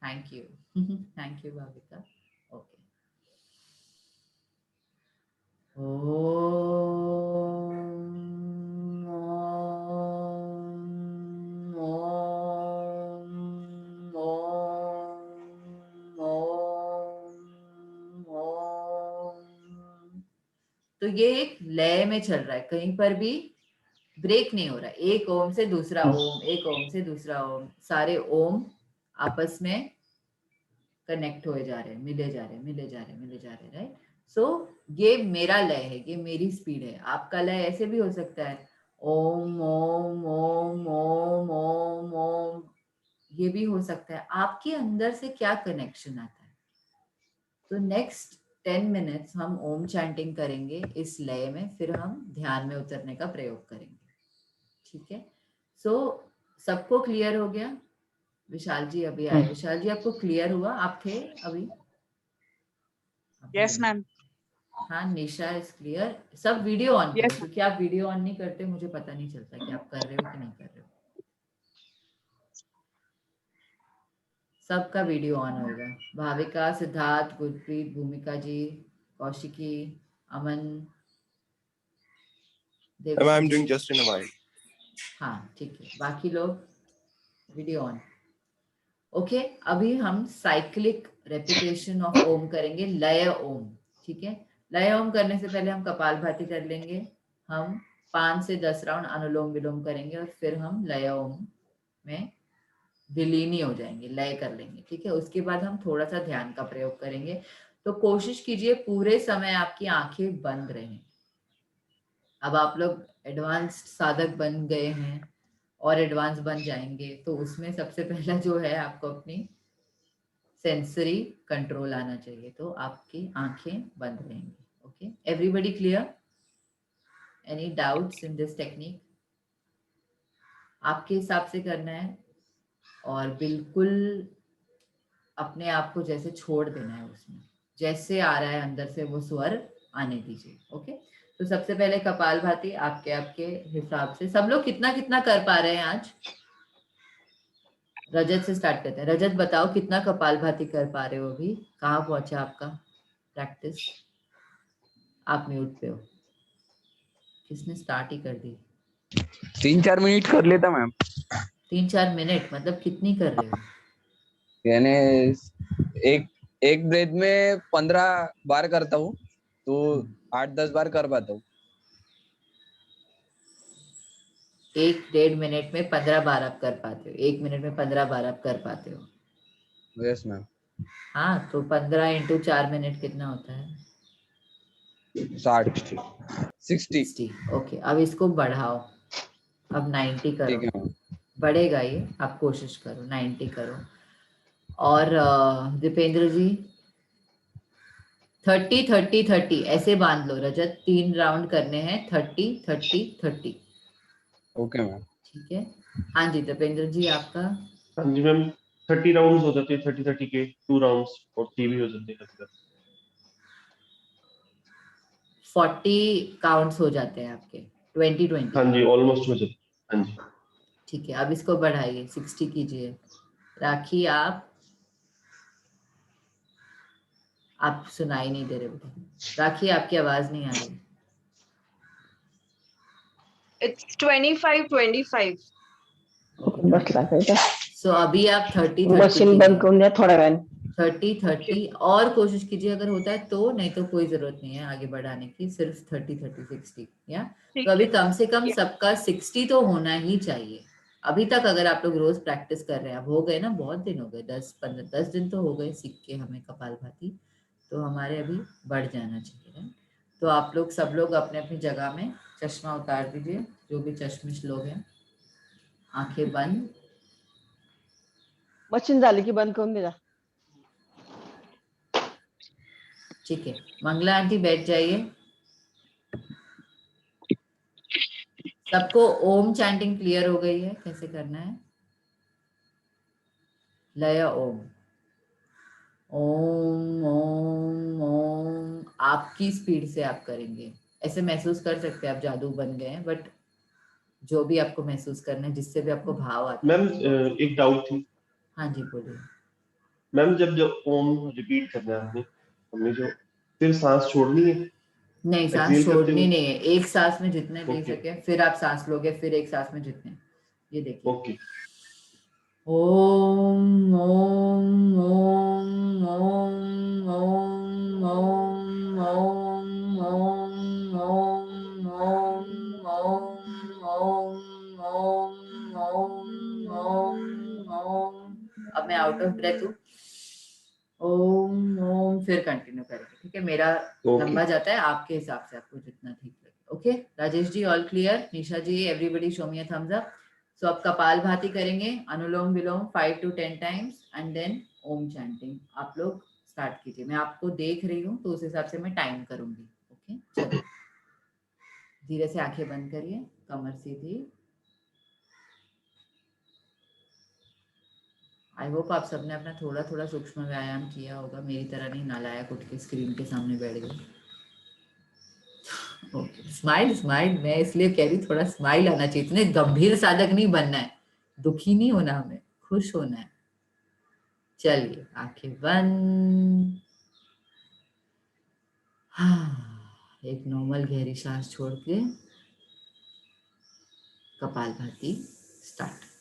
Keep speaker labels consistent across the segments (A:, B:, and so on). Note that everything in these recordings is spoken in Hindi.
A: Thank you thank you Bhavika. Okay तो ये एक लय में चल रहा है, कहीं पर भी ब्रेक नहीं हो रहा है। एक ओम से दूसरा ओम, एक ओम से दूसरा ओम, सारे ओम आपस में कनेक्ट हुए जा रहे हैं, मिले जा रहे हैं, मिले जा रहे हैं, मिले जा रहे हैं, राइट। सो ये मेरा लय है, ये मेरी स्पीड है। आपका लय ऐसे भी हो सकता है, ओम ओम ओम ओम ओम ओम, ये भी हो सकता है। आपके अंदर से क्या कनेक्शन आता है। तो नेक्स्ट 10 मिनट्स हम ओम चैंटिंग करेंगे इस लय में, फिर हम ध्यान में उतरने का प्रयोग करेंगे, ठीक है। सो सबको क्लियर हो गया? विशाल जी अभी आए। विशाल जी आपको क्लियर हुआ? आप थे अभी?
B: Yes ma'am.
A: हाँ, निशा इज क्लियर। सब वीडियो ऑन करो,
B: यस।
A: क्योंकि आप वीडियो ऑन नहीं करते, मुझे पता नहीं चलता कि आप कर रहे हो कि नहीं कर रहे हो। सबका वीडियो ऑन होगा। Bhavika, Siddharth, Gurpreet, Bhumika ji, Kaushiki, Aman,
C: I am doing just in a while.
A: हाँ ठीक है, बाकी लोग वीडियो ऑन। ओके, अभी हम साइक्लिक रेपिटेशन ऑफ ओम करेंगे, लय ओम, ठीक है। लय ओम करने से पहले हम कपालभाति कर लेंगे। हम 5 से 10 राउंड अनुलोम विलोम करेंगे और फिर हम लय ओम में विलीनी हो जाएंगे, लय कर लेंगे, ठीक है। उसके बाद हम थोड़ा सा ध्यान का प्रयोग करेंगे। तो कोशिश कीजिए पूरे समय आपकी आंखें बंद रहें। अब आप लोग एडवांस्ड साधक बन गए हैं और एडवांस बन जाएंगे, तो उसमें सबसे पहला जो है, आपको अपनी सेंसरी कंट्रोल आना चाहिए। तो आपकी आंखें बंद रहेंगी। Okay, everybody clear? Any doubts in this technique? आपके हिसाब से करना है और बिल्कुल अपने आप को जैसे छोड़ देना है, उसमें जैसे आ रहा है अंदर से वो स्वर आने दीजिए। ओके, तो सबसे पहले कपालभाति आपके आपके हिसाब से। सब लोग कितना कितना कर पा रहे हैं आज? रजत से स्टार्ट करते हैं। रजत बताओ कितना कपालभाति कर पा रहे हो अभी? कहाँ पहुंचा आपका प्रैक्टिस? आप म्यूट पे हो। किसने स्टार्ट ही कर दी?
D: 3-4 मिनट कर लेता मैम।
A: 3-4 मिनट मतलब कितनी कर रहे हो?
D: यानी एक एक ब्रेथ में 15 बार करता हूँ, तो 8-10 बार कर पाता हूँ।
A: 1-1.5 मिनट में 15 बार आप कर पाते हो? 1 मिनट में 15 बार आप कर पाते हो?
D: Yes ma'am.
A: हाँ, तो 15 इंटू 4 मिनट कितना होता है? 60। ओके, अब इसको बढ़ाओ, अब 90 करो।
D: ठीक है मैम।
A: बढ़ेगा ये, आप कोशिश करो 90 करो। और दीपेंद्र जी 30-30-30 ऐसे बांध लो। रजत 3 राउंड करने हैं, 30-30-30।
D: Okay ma'am.
A: ठीक है। हाँ जी दीपेंद्र जी आपका?
E: हाँ जी मैम, 30 राउंड्स हो जाते हैं, 30-30 के 2 राउंड्स, और 3 भी हो जाते हैं कभी कभी।
A: 40 काउंट्स हो जाते हैं आपके, 20-20।
E: हाँ जी, ऑलमोस्ट हो जाते हैं। हाँ जी
A: ठीक है, अब इसको बढ़ाइए, 60 कीजिए। राखी आप सुनाई नहीं दे रहे बेटा। राखी आपकी आवाज नहीं आ रही।
F: It's 25-25.
A: सो अभी आप 30-30
G: मशीन बंद करून द्या थोड्या वेळाने.
A: 30-30 और कोशिश कीजिए, अगर होता है तो, नहीं तो कोई जरूरत नहीं है आगे बढ़ाने की, सिर्फ 30-30-60। या तो अभी कम से कम सबका 60 तो होना ही चाहिए। अभी तक अगर आप लोग रोज प्रैक्टिस कर रहे हैं, अब हो गए ना, बहुत दिन हो गए, 10 दिन तो हो गए सीख के हमें कपालभाति, तो हमारे अभी बढ़ जाना चाहिए। तो आप लोग सब लोग अपने अपनी जगह में चश्मा उतार दीजिए, जो भी चश्मिश लोग हैं, आंखें बंद।
G: मशीन झाली की बंद करून दे.
A: ठीक है, मंगला आंटी बैठ जाइए। सबको ओम चैंटिंग क्लियर हो गई है? कैसे करना है? लय ओम, ओम ओम ओम, आपकी स्पीड से आप करेंगे। ऐसे महसूस कर सकते हैं आप जादू बन गए हैं, बट जो भी आपको महसूस करना है, जिससे भी आपको भाव आता है।
E: मैम, एक डाउट थी।
A: हाँ जी बोलिए।
E: मैम जब जब ओम रिपीट करना है आपने हमने जो फिर सांस छोड़नी है,
A: नहीं, सांस
E: एक्सहेल करते
A: छोड़नी
E: हुए।
A: नहीं है, एक सांस में जितने ले
E: ओके
A: सके फिर आप सांस लोगे, फिर एक सांस में जितने। ये देखिए,
E: ओके
A: ओम ओम ओम ओम ओम ओम ओम ओम ओम ओम ओम ओम ओम ओम ओम ओम। अब मैं आउट ऑफ ब्रेथ हूँ। ओम ओम, फिर कंटिन्यू करेंगे, ठीक है? मेरा
E: ओके
A: लंबा जाता है, आपके हिसाब से आपको जितना ठीक लगे। Okay Rajesh ji, all clear? Nisha ji, everybody show me a thumbs up. So अब कपाल भाती करेंगे, anulom vilom 5 to 10 times and then Om chanting. आप लोग स्टार्ट कीजिए, मैं आपको देख रही हूँ तो उस हिसाब से मैं टाइम करूंगी। ओके चलो, धीरे से आंखें बंद करिए, कमर सीधी। आई होप आप सबने अपना थोड़ा थोड़ा सूक्ष्म व्यायाम किया होगा, मेरी तरह नहीं नालायक उठ के स्क्रीन के सामने बैठ गए। ओके, स्माइल स्माइल, मैं इसलिए कह रही थोड़ा स्माइल आना चाहिए, इतने गंभीर साधक नहीं बनना है, दुखी नहीं होना, हमें खुश होना है। चलिए आंखें बंद। हाँ, एक नॉर्मल गहरी सांस छोड़ के कपाल भाती start.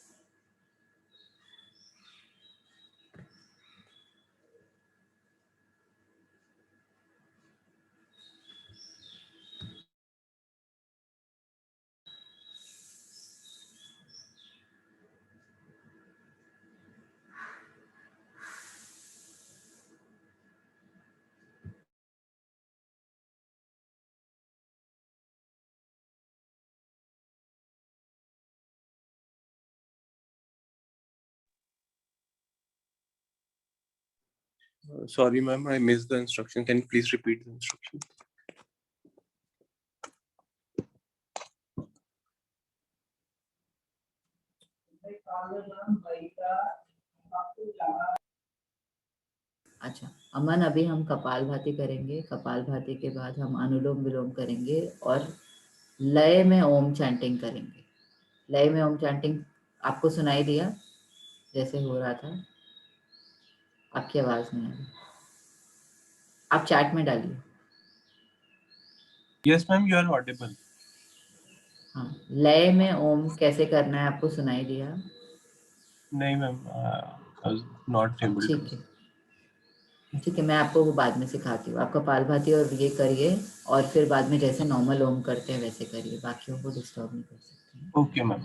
C: Sorry, ma'am, I missed the instruction. Can you please repeat the instruction?
A: अच्छा अमन, अभी हम कपाल भाती करेंगे, कपाल भाती के बाद हम अनुलोम विलोम करेंगे और लय में ओम चैंटिंग करेंगे। लय में ओम चैंटिंग आपको सुनाई दिया जैसे हो रहा था? आपकी आवाज नहीं आ रही, आप चैट में डालिए।
C: Yes, ma'am, you are audible.
A: हाँ, लय में ओम कैसे करना है आपको सुनाई दिया?
C: नहीं ma'am, I was not able to.
A: ठीक है, ठीक है, मैं आपको वो बाद में सिखाती हूँ। आप कपाल भाती और ये करिए और फिर बाद में जैसे नॉर्मल ओम करते हैं वैसे करिए, बाकियों को डिस्टर्ब नहीं कर सकते हैं।
C: Okay, ma'am.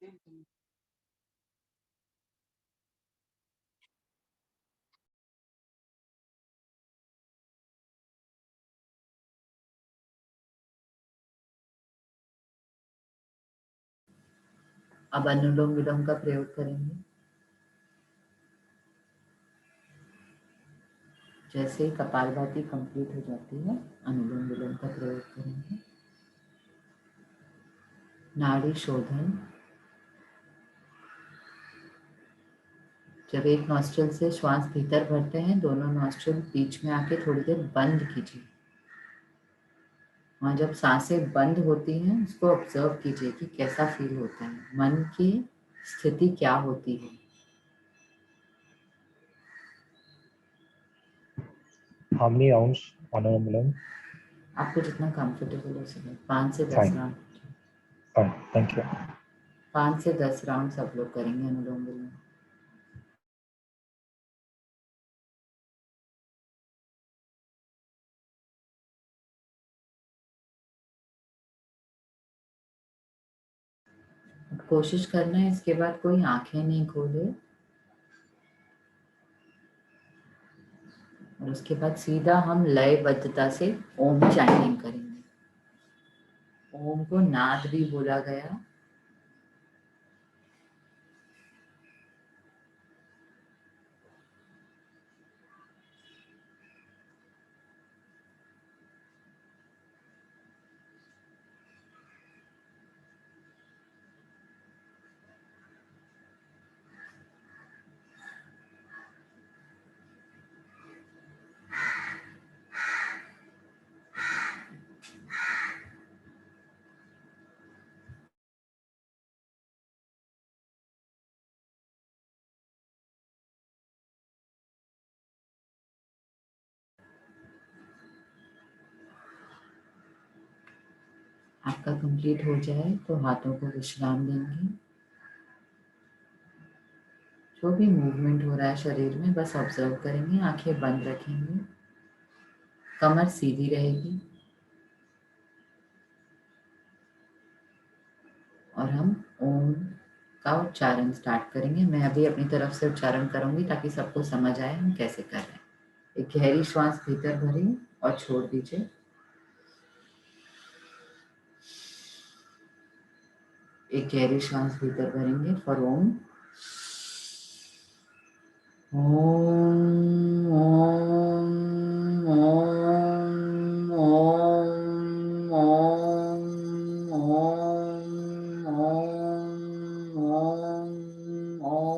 A: अब अनुलोम विलोम का प्रयोग करेंगे। जैसे ही कपालभाति कंप्लीट हो जाती है, अनुलोम विलोम का प्रयोग करेंगे। नाड़ी शोधन। जब एक नॉस्ट्रिल से श्वास भीतर भरते हैं, दोनों नॉस्ट्रिल बीच में आके थोड़ी देर बंद कीजिए। वहाँ जब सांसें बंद होती हैं, उसको ऑब्जर्व कीजिए कि कैसा फील होता है, मन की स्थिति क्या होती है।
B: How many rounds Anulom Vilom?
A: आपको जितना कंफर्टेबल हो सके, 5 से 10
B: Fine.
A: Round.
B: Fine. Thank you.
A: 5 से 10 राउंड सब लोग करेंगे अनुलोम विलोम। कोशिश करना है इसके बाद कोई आंखें नहीं खोले, और उसके बाद सीधा हम लयबद्धता से ओम चैंटिंग करेंगे। ओम को नाद भी बोला गया। आपका कंप्लीट हो जाए तो हाथों को विश्राम देंगे। जो भी मूवमेंट हो रहा है शरीर में बस ऑब्जर्व करेंगे, आंखें बंद रखेंगे, कमर सीधी रहेगी, और हम ओम का उच्चारण स्टार्ट करेंगे। मैं अभी अपनी तरफ से उच्चारण करूंगी ताकि सबको समझ आए हम कैसे कर रहे हैं। एक गहरी श्वास भीतर भरिए और छोड़ दीजिए। एक गहरी श्वास भीतर भरेंगे फॉर ओम। ओम ओम ओम ओम ओम ओम ओम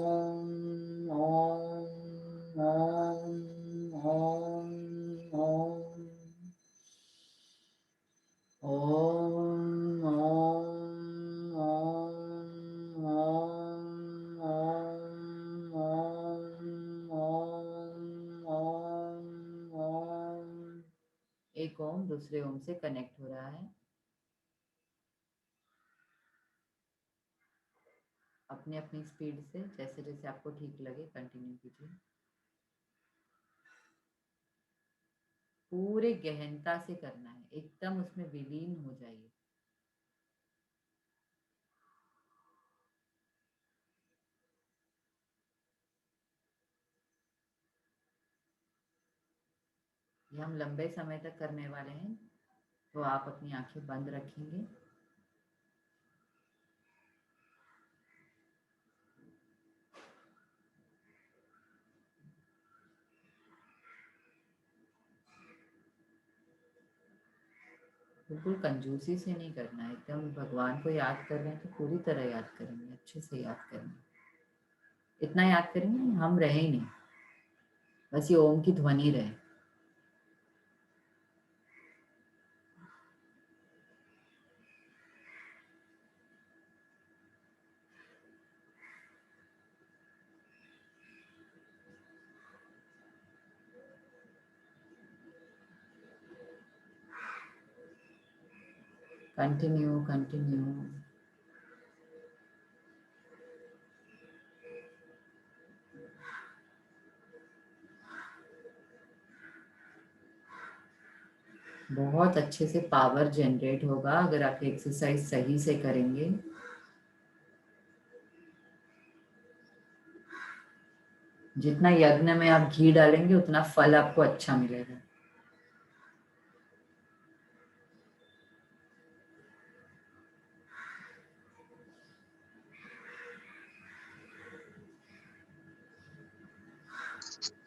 A: ओम एक ओम दूसरे ओम से कनेक्ट हो रहा है। अपनी अपनी स्पीड से जैसे जैसे आपको ठीक लगे कंटिन्यू कीजिए। पूरे गहनता से करना है, एकदम उसमें विलीन हो जाइए। ये हम लंबे समय तक करने वाले हैं, तो आप अपनी आंखें बंद रखेंगे। बिल्कुल कंजूसी से नहीं करना है, एकदम भगवान को याद कर रहे हैं तो पूरी तरह याद करेंगे, अच्छे से याद करेंगे। इतना याद करेंगे हम रहे ही नहीं, बस ये ओम की ध्वनि रहे। Continue continue. बहुत अच्छे से पावर जनरेट होगा अगर आप एक्सरसाइज सही से करेंगे। जितना यज्ञ में आप घी डालेंगे उतना फल आपको अच्छा मिलेगा।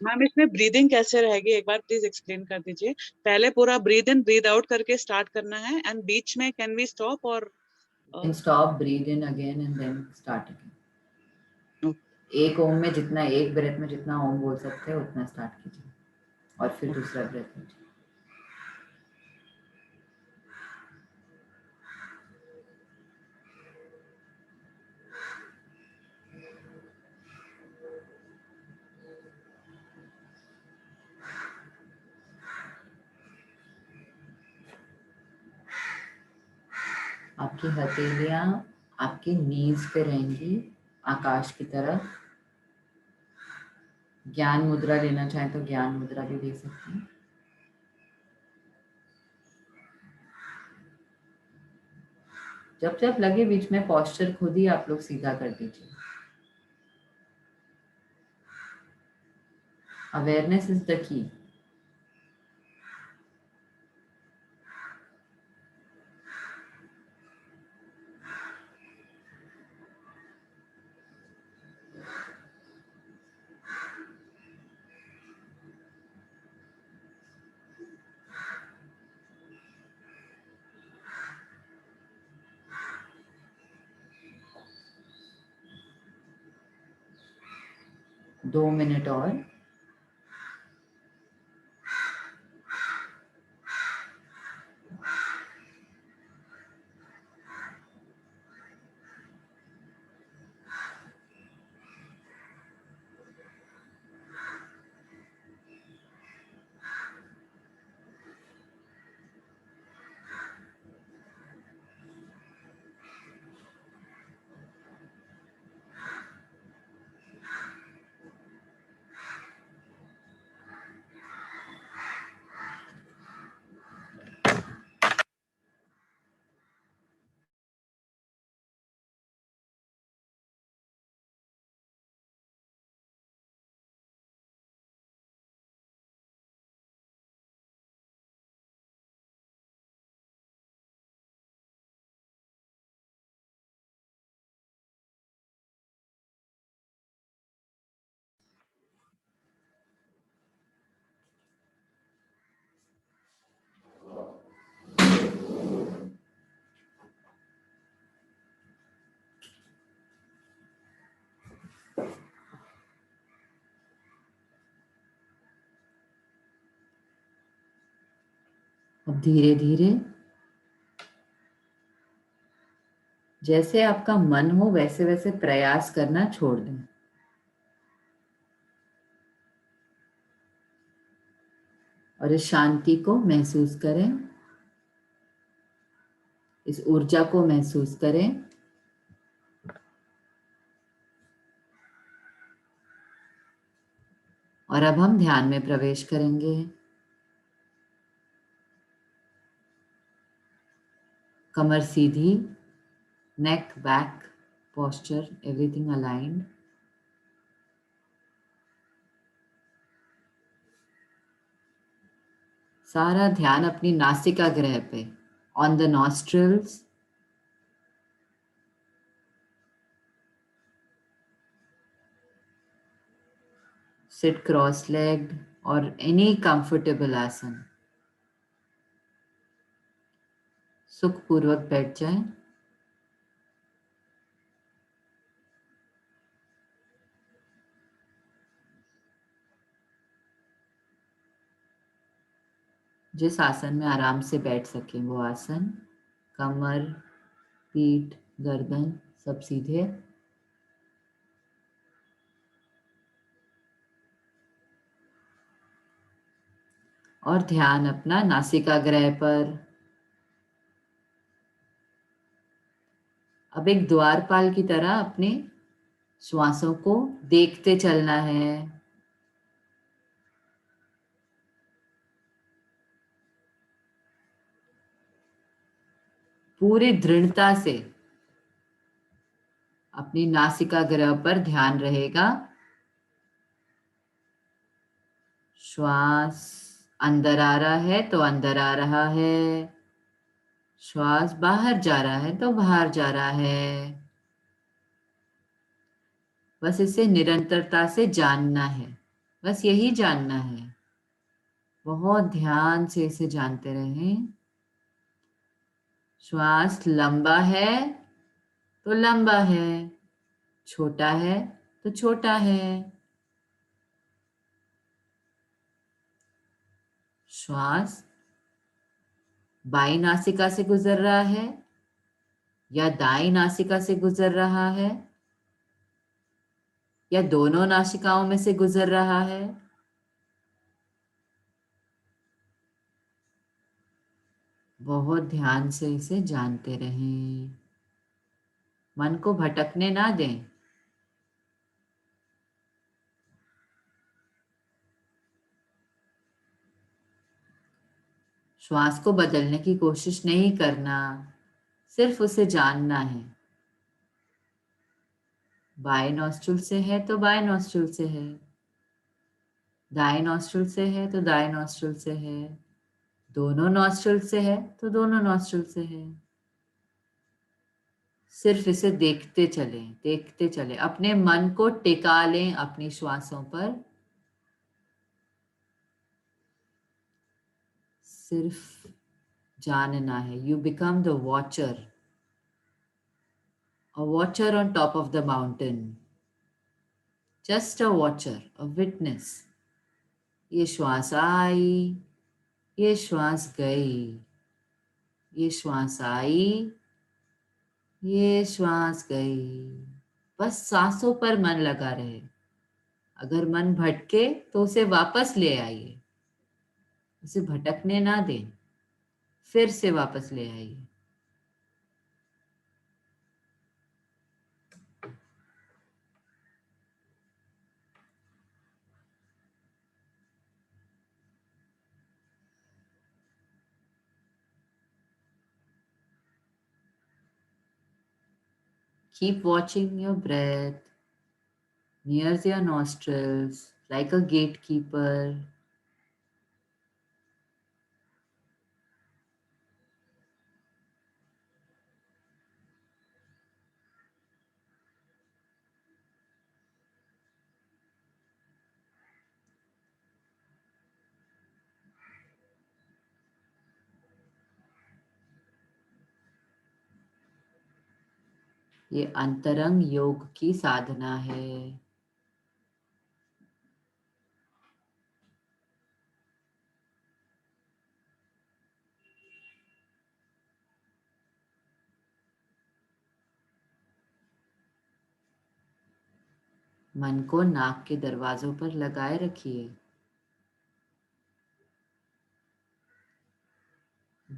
H: मैम इसमें ब्रीदिंग कैसे रहेगी, एक बार प्लीज एक्सप्लेन कर दीजिए। पहले पूरा ब्रीद इन ब्रीद आउट करके स्टार्ट करना है एंड बीच में कैन वी स्टॉप और
A: can stop, breathe in again and then start again. एक ओम में जितना, एक ब्रेथ में जितना ओम बोल सकते हैं उतना स्टार्ट कीजिए और फिर दूसरा ब्रेथ लीजिए। आपकी हथेलियां आपकी नीज पे रहेंगी आकाश की तरफ। ज्ञान मुद्रा लेना चाहे तो ज्ञान मुद्रा भी ले सकते हैं। जब जब लगे बीच में पोस्चर खुद ही आप लोग सीधा कर दीजिए। Awareness is the key. दो मिनट और। अब धीरे धीरे जैसे आपका मन हो वैसे वैसे प्रयास करना छोड़ दें। और इस शांति को महसूस करें, इस ऊर्जा को महसूस करें। और अब हम ध्यान में प्रवेश करेंगे। कमर सीधी, neck back posture everything aligned. सारा ध्यान अपनी नासिका ग्रह पे, on the nostrils. Sit cross legged और एनी कंफर्टेबल आसन। सुखपूर्वक बैठ जाएं। जिस आसन में आराम से बैठ सकें वो आसन। कमर, पीठ, गर्दन सब सीधे। और ध्यान अपना नासिकाग्रह पर। अब एक द्वारपाल की तरह अपने श्वासों को देखते चलना है। पूरी दृढ़ता से अपनी नासिकाग्रह पर ध्यान रहेगा। श्वास अंदर आ रहा है तो अंदर आ रहा है, श्वास बाहर जा रहा है तो बाहर जा रहा है। बस इसे निरंतरता से जानना है, बस यही जानना है। बहुत ध्यान से इसे जानते रहें। श्वास लंबा है तो लंबा है, छोटा है तो छोटा है। श्वास बाईं नासिका से गुजर रहा है या दाईं नासिका से गुजर रहा है या दोनों नासिकाओं में से गुजर रहा है। बहुत ध्यान से इसे जानते रहें, मन को भटकने ना दें। श्वास को बदलने की कोशिश नहीं करना, सिर्फ उसे जानना है। बाएं नॉस्ट्रिल से है तो बाएं नॉस्ट्रिल से है, दाएं नॉस्ट्रिल से है तो दाएं नॉस्ट्रिल से है, दोनों नॉस्ट्रिल से है तो दोनों नॉस्ट्रिल से है। सिर्फ इसे देखते चलें, देखते चलें। अपने मन को टिका लें अपनी श्वासों पर। सिर्फ जानना है। You become the watcher, a watcher on top of the mountain, just a watcher, a witness. ये श्वास आई, ये श्वास गई, ये श्वास आई, ये श्वास गई। बस सांसों पर मन लगा रहे। अगर मन भटके तो उसे वापस ले आइए, उसे भटकने ना दें, फिर से वापस ले आइए। Keep watching your breath near your nostrils like a gatekeeper. ये अंतरंग योग की साधना है। मन को नाक के दरवाजों पर लगाए रखिए।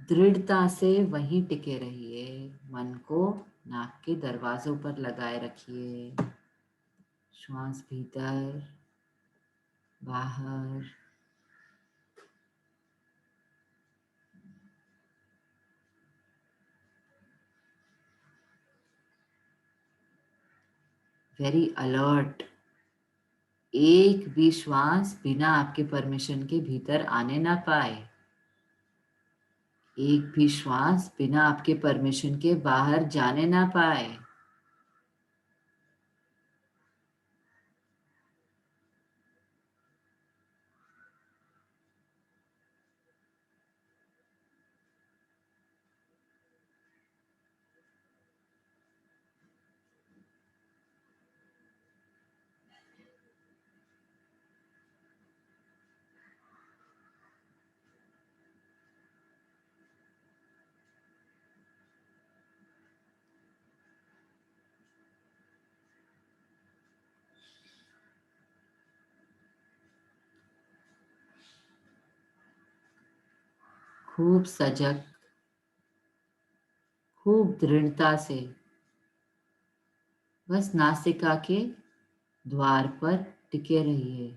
A: दृढ़ता से वहीं टिके रहिए। मन को नाक के दरवाजों पर लगाए रखिए। श्वास भीतर, बाहर। Very alert. एक भी श्वास बिना आपके परमिशन के भीतर आने ना पाए। एक भी श्वास बिना आपके परमिशन के बाहर जाने ना पाए। खूब सजग, खूब दृढ़ता से बस नासिका के द्वार पर टिके रहिए।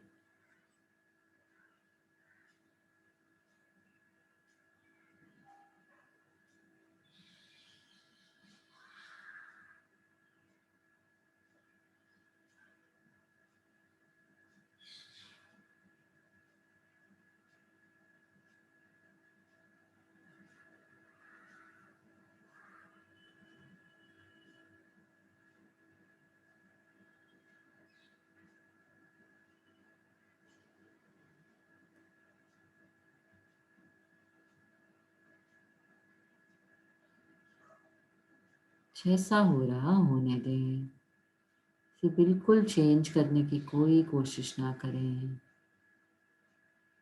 A: जैसा हो रहा होने दें, इसे बिल्कुल चेंज करने की कोई कोशिश ना करें।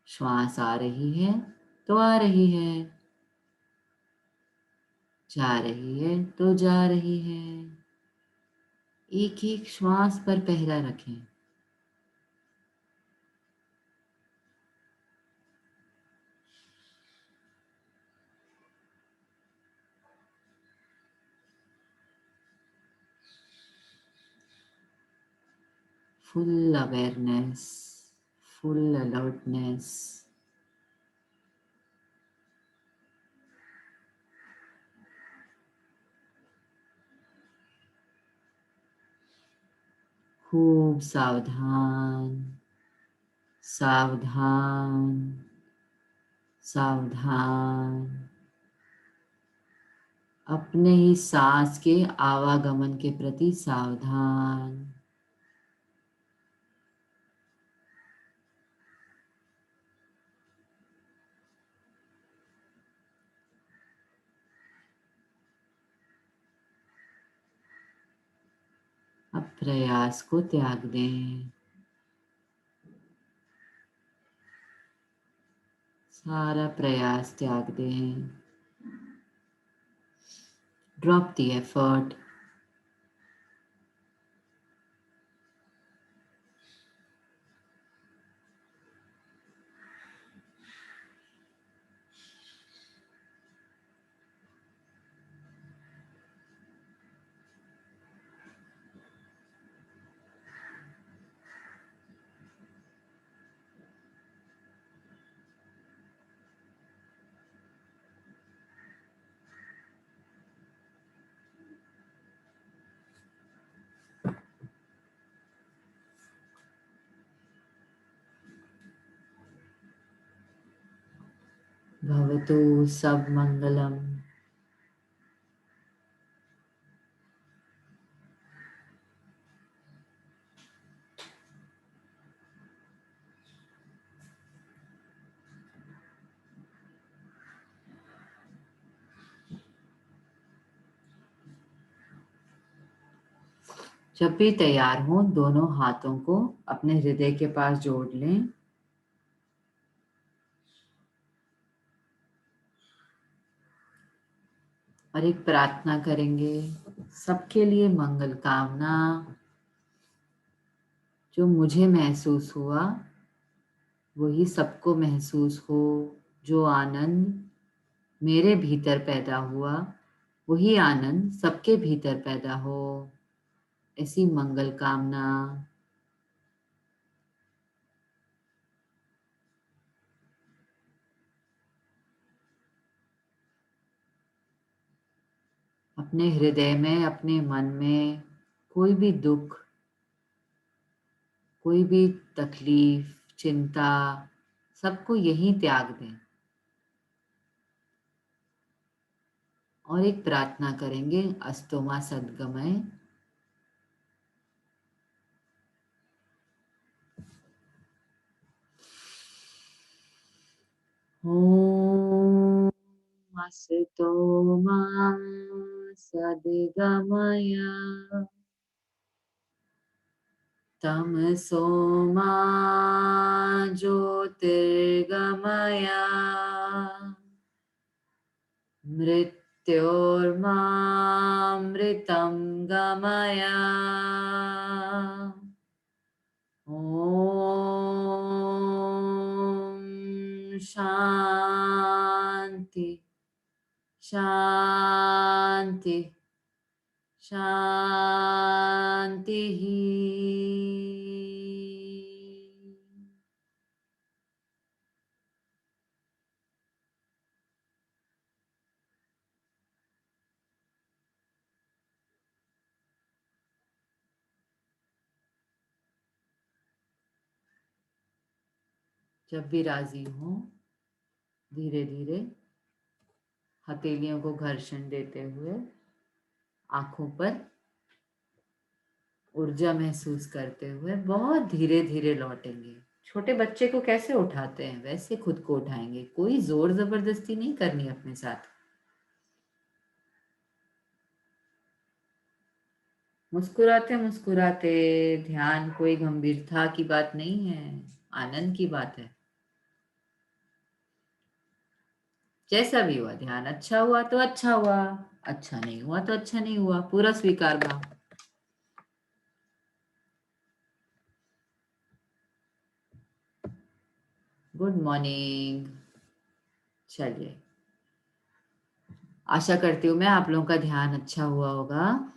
A: श्वास आ रही है तो आ रही है, जा रही है तो जा रही है। एक एक श्वास पर पहरा रखें। Full awareness, full alertness. खूब सावधान, सावधान, सावधान। अपने ही सांस के आवागमन के प्रति सावधान। अब प्रयास को त्याग दें। सारा प्रयास त्याग दें। Drop the effort. भवतु सब मंगलम। जब भी तैयार हो, दोनों हाथों को अपने हृदय के पास जोड़ लें। और एक प्रार्थना करेंगे, सबके लिए मंगल कामना। जो मुझे महसूस हुआ वही सबको महसूस हो। जो आनंद मेरे भीतर पैदा हुआ वही आनंद सबके भीतर पैदा हो। ऐसी मंगल कामना। अपने हृदय में, अपने मन में कोई भी दुख, कोई भी तकलीफ, चिंता, सबको यहीं त्याग दें। और एक प्रार्थना करेंगे, अस्तु मा सद्गमय। ओम अस्तु मा सद्गमय तमसो मा ज्योतिर्गमय मृत्योर्मामृतं गमय। ओम शांति शांति शांति। जब भी राजी हो, धीरे धीरे हथेलियों को घर्षण देते हुए आंखों पर ऊर्जा महसूस करते हुए बहुत धीरे धीरे लौटेंगे। छोटे बच्चे को कैसे उठाते हैं वैसे खुद को उठाएंगे। कोई जोर जबरदस्ती नहीं करनी अपने साथ। मुस्कुराते मुस्कुराते ध्यान कोई गंभीरता की बात नहीं है, आनंद की बात है। जैसा भी हुआ, ध्यान अच्छा हुआ तो अच्छा हुआ, अच्छा नहीं हुआ तो अच्छा नहीं हुआ, पूरा स्वीकार भाव। Good morning. चलिए, आशा करती हूँ मैं आप लोगों का ध्यान अच्छा हुआ होगा।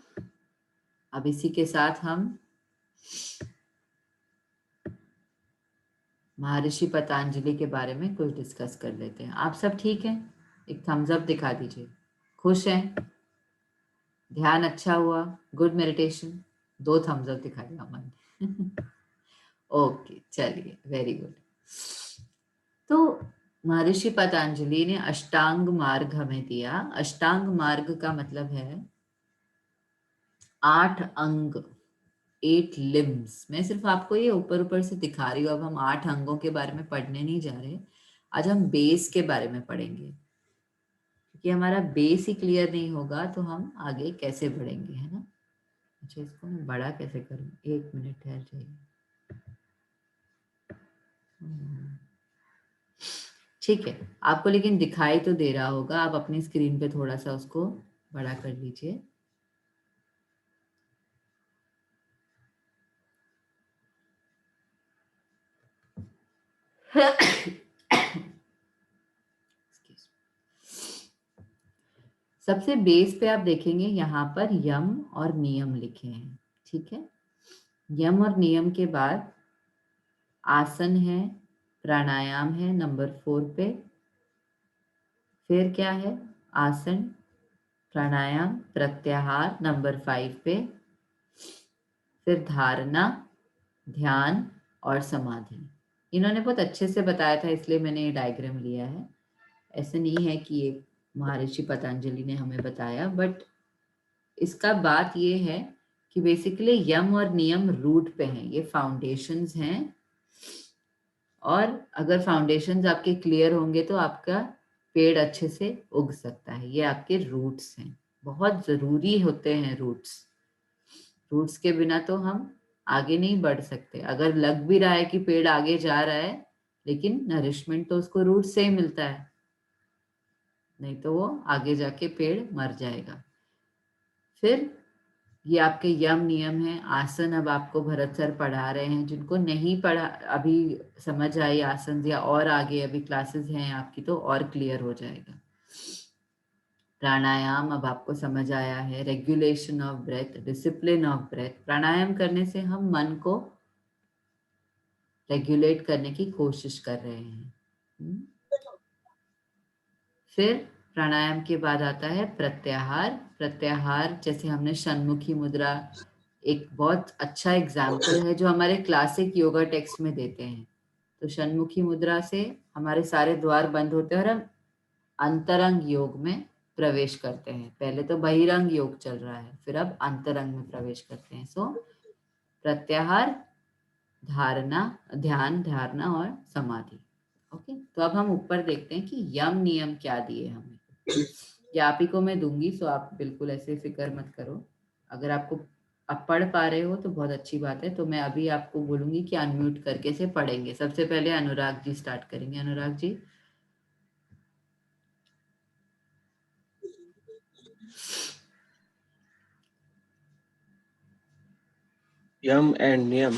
A: अब इसी के साथ हम महर्षि पतंजलि के बारे में कुछ डिस्कस कर लेते हैं। आप सब ठीक हैं? एक थम्स अप दिखा दीजिए। खुश हैं? ध्यान अच्छा हुआ? Good meditation? 2 थम्स अप दिखा दिया मन। ओके, चलिए, वेरी गुड। तो महर्षि पतंजलि ने अष्टांग मार्ग हमें दिया। अष्टांग मार्ग का मतलब है 8 अंग, 8 लिम्स। मैं सिर्फ आपको ये ऊपर ऊपर से दिखा रही हूँ। अब हम 8 अंगों के बारे में पढ़ने नहीं जा रहे, आज हम बेस के बारे में पढ़ेंगे, क्योंकि हमारा बेस ही क्लियर नहीं होगा तो हम आगे कैसे बढ़ेंगे, है ना। अच्छा, इसको मैं बड़ा कैसे करूँ? 1 मिनट ठहर जाइए। ठीक है, आपको लेकिन दिखाई तो दे रहा होगा। आप अपनी स्क्रीन पे थोड़ा सा उसको बड़ा कर लीजिए। सबसे बेस पे आप देखेंगे यहाँ पर यम और नियम लिखे हैं, ठीक है। यम और नियम के बाद आसन है, प्राणायाम है नंबर 4 पे। फिर क्या है? आसन, प्राणायाम, प्रत्याहार नंबर 5 पे। फिर धारणा, ध्यान और समाधि। इन्होंने बहुत अच्छे से बताया था, इसलिए मैंने ये डायग्राम लिया है। ऐसे नहीं है कि ये महर्षि पतंजलि ने हमें बताया, बट इसका बात ये है कि बेसिकली यम और नियम रूट पे हैं, ये फाउंडेशंस हैं। और अगर फाउंडेशंस आपके क्लियर होंगे तो आपका पेड़ अच्छे से उग सकता है। ये आपके रूट्स हैं, बहुत जरूरी होते हैं रूट्स। रूट्स के बिना तो हम आगे नहीं बढ़ सकते। अगर लग भी रहा है कि पेड़ आगे जा रहा है, लेकिन नरिशमेंट तो उसको रूट से ही मिलता है, नहीं तो वो आगे जाके पेड़ मर जाएगा। फिर ये आपके यम नियम हैं। आसन अब आपको भरत सर पढ़ा रहे हैं, जिनको नहीं पढ़ा अभी समझ आई आसन, या और आगे अभी क्लासेस हैं आपकी तो और क्लियर हो जाएगा। प्राणायाम अब आपको समझ आया है। Regulation of breath, discipline of breath. Pranayama करने से हम मन को रेगुलेट करने की कोशिश कर रहे हैं। फिर प्राणायाम के बाद आता है प्रत्याहार। प्रत्याहार जैसे हमने षण्मुखी मुद्रा, एक बहुत अच्छा एग्जाम्पल है जो हमारे क्लासिक योगा टेक्स्ट में देते हैं। तो षण्मुखी मुद्रा से हमारे सारे द्वार बंद होते हैं और हम अंतरंग योग में प्रवेश करते हैं। पहले तो बहिरंग योग चल रहा है, फिर अब अंतरंग में प्रवेश करते हैं। सो प्रत्याहार, धारणा, ध्यान, धारणा और समाधि। ओके, तो अब हम ऊपर देखते हैं कि यम नियम क्या दिए हमें। या आप ही को मैं दूंगी, सो आप बिल्कुल ऐसे फिक्र मत करो। अगर आपको आप पढ़ पा रहे हो तो बहुत अच्छी बात है। तो मैं अभी आपको बोलूंगी कि अनम्यूट करके से पढ़ेंगे। सबसे पहले अनुराग जी स्टार्ट करेंगे। Anurag ji.
C: Yam and Niyam.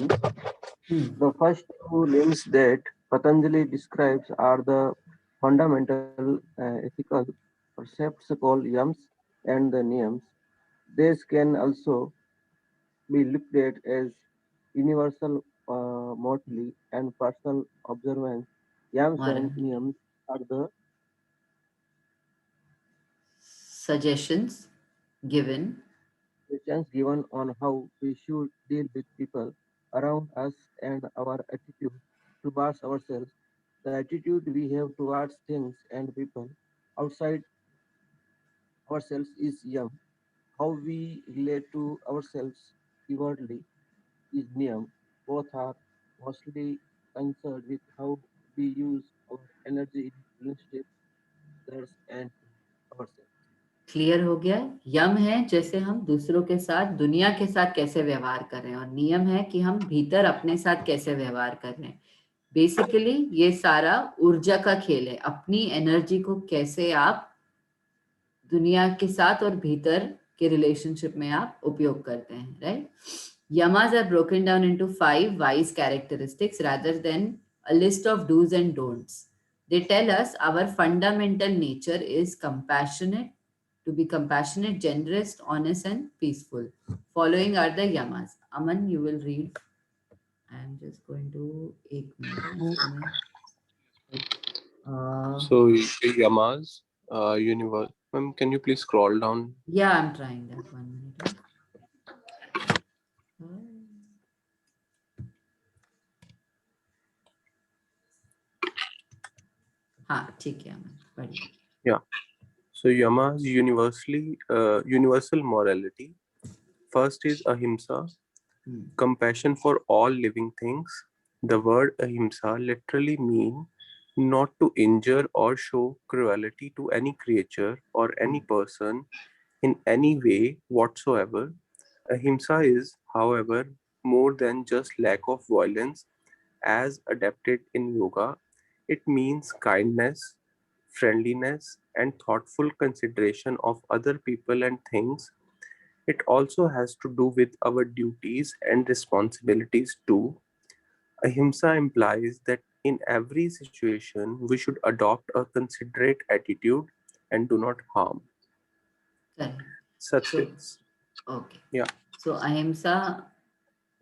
C: The first two limbs that Patanjali describes are the fundamental ethical precepts called yams and the niyams. These can also be looked at as universal morally and personal observance. Yams and
A: और
C: niyams are the
A: suggestions given
C: suggestions given on how we should deal with people around us and our attitude towards ourselves. The attitude we have towards things and people outside ourselves is yam. How we relate to ourselves inwardly is niyam. Both are mostly concerned with how we use our energy in relationships, others, and ourselves.
A: Clear हो गया? यम है जैसे हम दूसरों के साथ, दुनिया के साथ कैसे व्यवहार कर रहे हैं, और नियम है कि हम भीतर अपने साथ कैसे व्यवहार कर रहे हैं। बेसिकली ये सारा ऊर्जा का खेल है, अपनी एनर्जी को कैसे आप दुनिया के साथ और भीतर के रिलेशनशिप में आप उपयोग करते हैं, right? Yamas are broken down into 5 wise characteristics rather than a list of do's and don'ts. They tell us our fundamental nature is compassionate, to be compassionate, generous, honest, and peaceful. Following are the yamas. Aman, you will read. I am just going to एक minute.
I: So Yamas, universe. Ma'am, can you please scroll down?
A: Yeah, I'm trying that. 1 minute. हाँ ठीक है अमन, पढ़िए.
I: Yeah. So Yamas universal morality. First is ahimsa, compassion for all living things. The word ahimsa literally means not to injure or show cruelty to any creature or any person in any way whatsoever. Ahimsa is, however, more than just lack of violence as adapted in yoga. It means kindness, friendliness, and thoughtful consideration of other people and things. It also has to do with our duties and responsibilities too. Ahimsa implies that in every situation we should adopt a considerate attitude and do not harm.
A: Correct.
I: Satya.
A: Okay.
I: Yeah.
A: सो अहिंसा,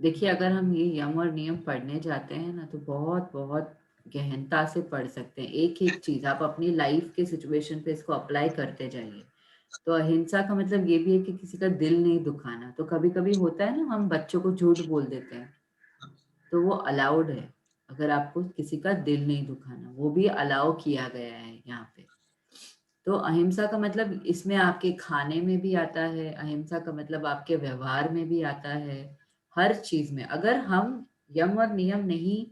A: देखिए अगर हम ये यम और नियम पढ़ने जाते हैं ना तो बहुत बहुत गहनता से पढ़ सकते हैं. एक एक चीज आप अपनी लाइफ के सिचुएशन पे इसको अप्लाई करते जाइए. तो अहिंसा का मतलब ये भी है कि किसी का दिल नहीं दुखाना. तो कभी कभी होता है ना, हम बच्चों को झूठ बोल देते हैं, तो वो अलाउड है. अगर आपको किसी का दिल नहीं दुखाना, वो भी अलाउ किया गया है यहाँ पे. तो अहिंसा का मतलब इसमें आपके खाने में भी आता है, अहिंसा का मतलब आपके व्यवहार में भी आता है, हर चीज में. अगर हम यम और नियम नहीं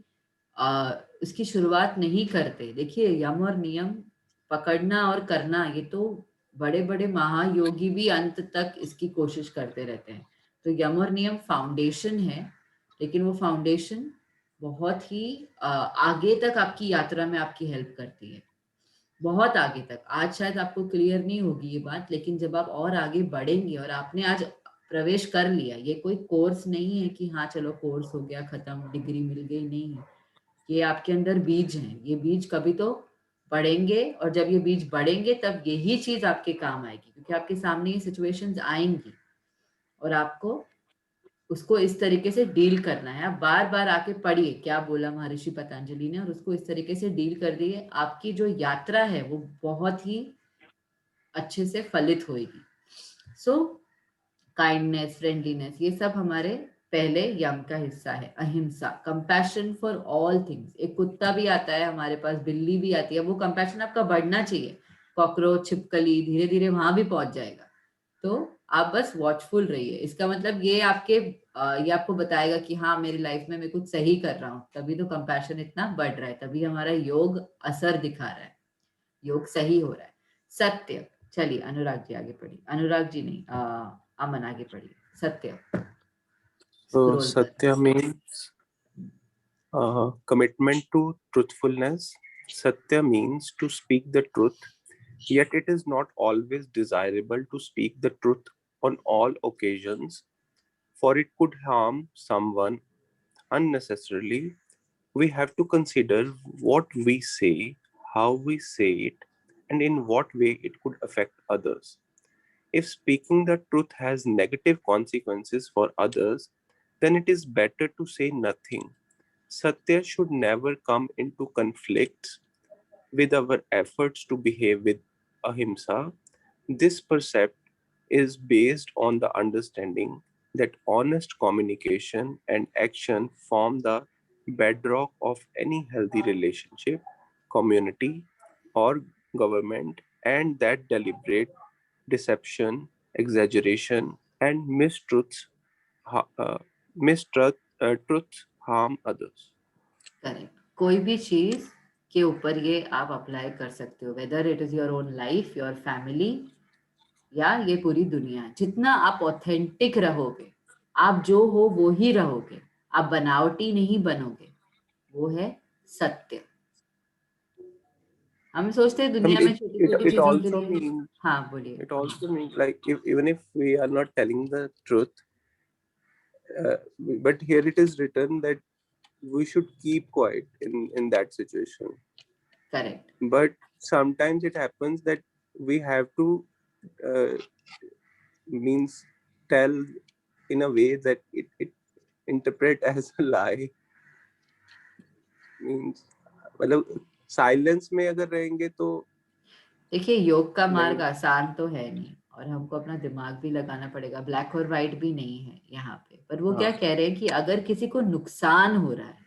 A: उसकी शुरुआत नहीं करते, देखिए यम और नियम पकड़ना और करना, ये तो बड़े बड़े महायोगी भी अंत तक इसकी कोशिश करते रहते हैं. तो यम और नियम फाउंडेशन है, लेकिन वो फाउंडेशन बहुत ही आगे तक आपकी यात्रा में आपकी हेल्प करती है, बहुत आगे तक. आज शायद आपको क्लियर नहीं होगी ये बात, लेकिन जब आप और आगे बढ़ेंगे, और आपने आज प्रवेश कर लिया, ये कोई कोर्स नहीं है कि हाँ चलो कोर्स हो गया खत्म, डिग्री मिल गई, नहीं. ये आपके अंदर बीज हैं, ये बीज कभी तो बढ़ेंगे, और जब ये बीज बढ़ेंगे तब यही चीज आपके काम आएगी, क्योंकि आपके सामने ये सिचुएशंस आएंगी और आपको उसको इस तरीके से डील करना है. आप बार बार आके पढ़िए क्या बोला महर्षि पतंजलि ने, और उसको इस तरीके से डील कर दिए. आपकी जो यात्रा है वो बहुत ही अच्छे से फलित होगी. सो काइंडनेस, फ्रेंडलीनेस, ये सब हमारे पहले यम का हिस्सा है. अहिंसा, कंपैशन फॉर ऑल थिंग्स. एक कुत्ता भी आता है हमारे पास, बिल्ली भी आती है, वो कंपैशन आपका बढ़ना चाहिए. कॉकरोच, छिपकली, धीरे धीरे वहां भी पहुंच जाएगा. तो आप बस वॉचफुल रहिए. इसका मतलब ये आपको बताएगा कि हाँ मेरी लाइफ में मैं कुछ सही कर रहा हूँ, तभी तो कंपैशन इतना बढ़ रहा है, तभी हमारा योग असर दिखा रहा है, योग सही हो रहा है. सत्य. चलिए अनुराग जी आगे पढ़िए. अनुराग जी नहीं, अमन आगे पढ़िए. सत्य.
I: So Satya means commitment to truthfulness. Satya means to speak the truth, yet it is not always desirable to speak the truth on all occasions, for it could harm someone unnecessarily. We have to consider what we say, how we say it, and in what way it could affect others. If speaking the truth has negative consequences for others, then it is better to say nothing. Satya should never come into conflicts with our efforts to behave with ahimsa. This percept is based on the understanding that honest communication and action form the bedrock of any healthy relationship, community, or government, and that deliberate deception, exaggeration, and truths harm others.
A: Correct. कोई भी चीज के ऊपर ये आप अप्लाई कर सकते हो, whether it is your own life, your family, या ये पूरी दुनिया। जितना आप ऑथेंटिक रहोगे, आप जो हो वो ही रहोगे, आप बनावटी नहीं बनोगे, वो है सत्य। हम सोचते हैं दुनिया में छोटी छोटी
I: it
A: चीजों के
I: also
A: लिए।
I: means
A: हाँ बोलिए।
I: it also means like even if we are not telling the truth, but here it is written that we should keep quiet in that situation.
A: Correct.
I: But sometimes it happens that we have to means tell in a way that it interpret as a lie. Means मतलब साइलेंस में अगर रहेंगे तो
A: देखिए योग का मार्ग
I: नहीं।
A: आसान तो है नहीं, और हमको अपना दिमाग भी लगाना पड़ेगा, ब्लैक और व्हाइट भी नहीं है यहाँ पे। पर वो क्या
I: हाँ।
A: कह रहे हैं कि अगर किसी को नुकसान हो रहा है,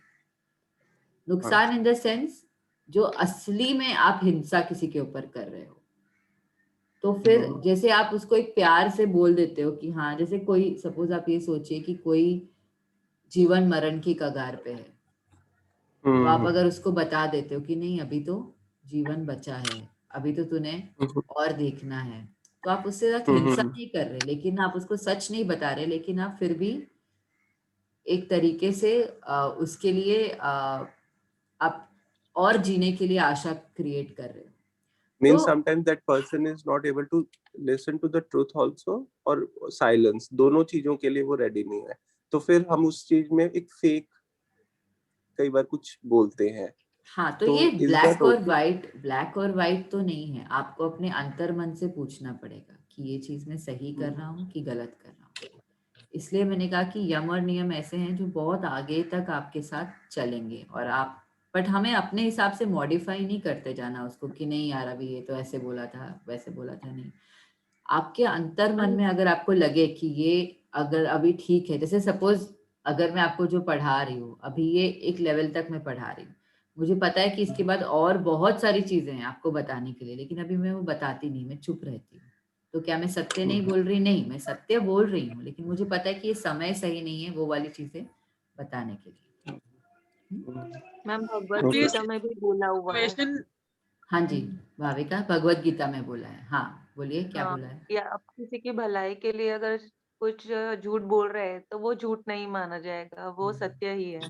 A: नुकसान इन द सेंस जो असली में आप हिंसा किसी के ऊपर कर रहे हो, तो फिर जैसे आप उसको एक प्यार से बोल देते हो कि हाँ, जैसे कोई सपोज आप ये सोचिए कि कोई जीवन मरण की कगार पे है, तो आप अगर उसको बता देते हो कि नहीं अभी तो जीवन बचा है, अभी तो तूने और देखना है, तो आप उससे साथ हिंसा नहीं कर रहे, लेकिन आप उसको सच नहीं बता रहे, लेकिन आप फिर भी एक तरीके से उसके लिए आप और जीने के लिए आशा क्रिएट कर रहे हो।
I: means
A: तो
I: sometimes that person is not able to listen to the truth also, और silence दोनों चीजों के लिए वो रेडी नहीं है, तो फिर हम उस चीज में एक फेक कई बार कुछ बोलते हैं।
A: हाँ, तो
I: तो
A: ये
I: is
A: ब्लैक
I: that
A: और
I: okay?
A: व्हाइट, ब्लैक और व्हाइट तो नहीं है, आपको अपने अंतर मन से पूछना पड़ेगा कि ये चीज मैं सही कर रहा हूँ कि गलत कर रहा हूँ। इसलिए मैंने कहा कि यम और नियम ऐसे हैं जो बहुत आगे तक आपके साथ चलेंगे, और आप बट हमें अपने हिसाब से मॉडिफाई नहीं करते जाना उसको कि नहीं यार अभी ये तो ऐसे बोला था वैसे बोला था, नहीं। आपके अंतर मन में अगर आपको लगे कि ये अगर अभी ठीक है, जैसे सपोज अगर मैं आपको जो पढ़ा रही हूँ अभी ये एक लेवल तक मैं पढ़ा रही हूँ, मुझे पता है कि इसके बाद और बहुत सारी चीजें हैं आपको बताने के लिए, लेकिन अभी मैं वो बताती नहीं, मैं चुप रहती हूँ। तो क्या मैं सत्य नहीं बोल रही? नहीं, मैं सत्य बोल रही हूँ, लेकिन मुझे पता है कि ये समय सही नहीं है वो वाली चीजें बताने के लिए।
F: मैम भगवत गीता में भी बोला हुआ है।
H: क्वेश्चन
A: हाँ जी भाविका, भगवत गीता में बोला है। हाँ बोलिए, क्या
F: हाँ,
A: बोला है?
F: या आप किसी की भलाई के लिए अगर कुछ झूठ बोल रहे हैं तो वो झूठ नहीं माना जाएगा, वो सत्य ही है।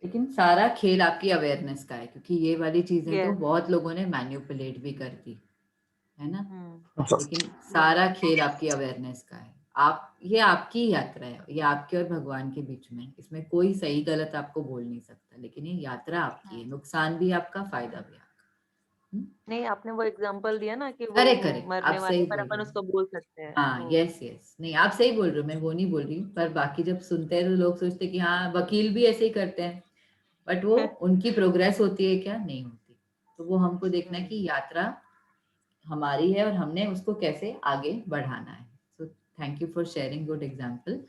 A: लेकिन सारा खेल आपकी अवेयरनेस का है, क्योंकि ये वाली चीजें तो
F: यस।
A: बहुत लोगों ने मैन्युपुलेट भी कर दी है ना,
F: हम्म।
A: लेकिन सारा खेल आपकी अवेयरनेस का है। आप, ये आपकी यात्रा है, ये आपके और भगवान के बीच में, इसमें कोई सही गलत आपको बोल नहीं सकता, लेकिन ये यात्रा आपकी है, नुकसान भी आपका, फायदा भी आपका।
F: नहीं, आपने वो एग्जांपल दिया ना कि वो
A: करेक्ट करेक्ट, आप
F: मरने वाला
A: सही
F: है, पर
A: बोल
F: अपन
A: रहे हो।
F: उसको बोल सकते हैं
A: हाँ
F: तो।
A: यस यस, नहीं आप सही बोल रहे हो, मैं वो नहीं बोल रही हूँ, पर बाकी जब सुनते हैं तो लोग सोचते हैं कि हाँ वकील भी ऐसे ही करते हैं, बट वो उनकी प्रोग्रेस होती है क्या? नहीं होती। तो वो हमको देखना है कि यात्रा हमारी है और हमने उसको कैसे आगे बढ़ाना है। So thank you for sharing good example.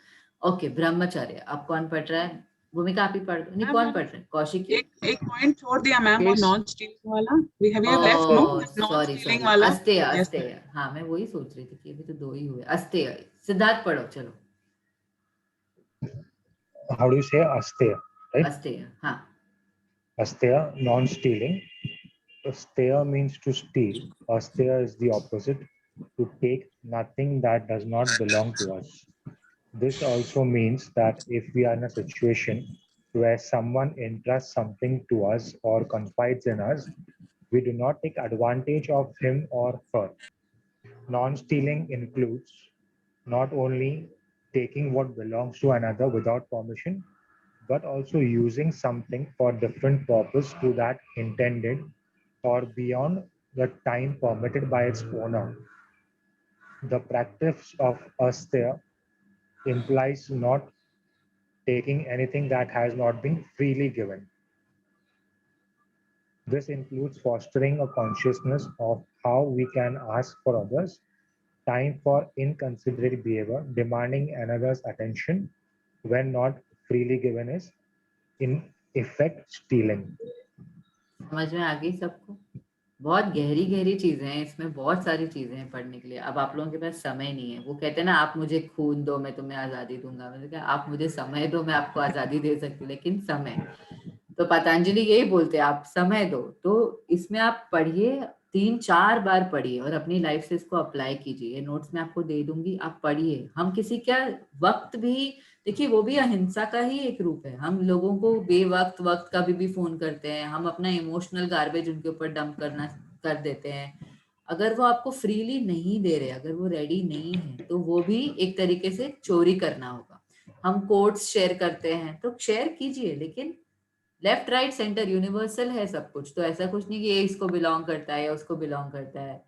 A: Okay, ब्रह्मचर्य अब कौन पढ़ रहा है? भूमिका आप ही पढ़ दो। नहीं, कौन पढ़ रहा है? कौशिकी?
H: एक पॉइंट छोड़ दिया मैम, वो
C: Yes.
H: नॉन स्टीलिंग वाला we have left no non
A: sorry
H: stealing
A: sorry,
H: वाला।
A: अस्तेय
H: Yes,
A: अस्तेय, हाँ मैं वही सोच रही थी कि अभी तो दो ही हुए। अस्तेय, सिद्धार्थ पढ़ो चलो।
B: How do you say asteya, right?
A: अस्तेय, हाँ।
B: Asteya, non-stealing. Asteya means to steal. Asteya is the opposite, to take nothing that does not belong to us. This also means that if we are in a situation where someone entrusts something to us or confides in us, we do not take advantage of him or her. Non-stealing includes not only taking what belongs to another without permission, but also using something for different purpose to that intended or beyond the time permitted by its owner. The practice of asteya implies not taking anything that has not been freely given. This includes fostering a consciousness of how we can ask for others, time for inconsiderate behavior, demanding another's attention when not freely given is in effect stealing.
A: समझ में आ गई सबको? बहुत गहरी गहरी चीजें हैं इसमें, बहुत सारी चीजें हैं पढ़ने के लिए। अब आप लोगों के पास समय नहीं है। वो कहते हैं ना, आप मुझे खून दो मैं तुम्हें आजादी दूंगा। मैंने कहा आप मुझे समय दो, मैं आपको आजादी दे सकती हूँ, लेकिन समय। तो पतंजलि यही बोलते हैं, आप समय दो। तो इसमें आप पढ़िए, 3-4 बार पढ़िए और अपनी लाइफ से इसको अप्लाई कीजिए। ये नोट्स मैं आपको दे दूंगी, आप पढ़िए। हम किसी का वक्त भी, देखिए वो भी अहिंसा का ही एक रूप है। हम लोगों को बेवक्त वक्त कभी भी फोन करते हैं, हम अपना इमोशनल गार्बेज उनके ऊपर डंप करना कर देते हैं। अगर वो आपको फ्रीली नहीं दे रहे, अगर वो रेडी नहीं है, तो वो भी एक तरीके से चोरी करना होगा। हम कोट्स शेयर करते हैं तो शेयर कीजिए, लेकिन लेफ्ट राइट सेंटर यूनिवर्सल है सब कुछ। तो ऐसा कुछ नहीं कि ये इसको बिलोंग करता है या उसको बिलोंग करता है।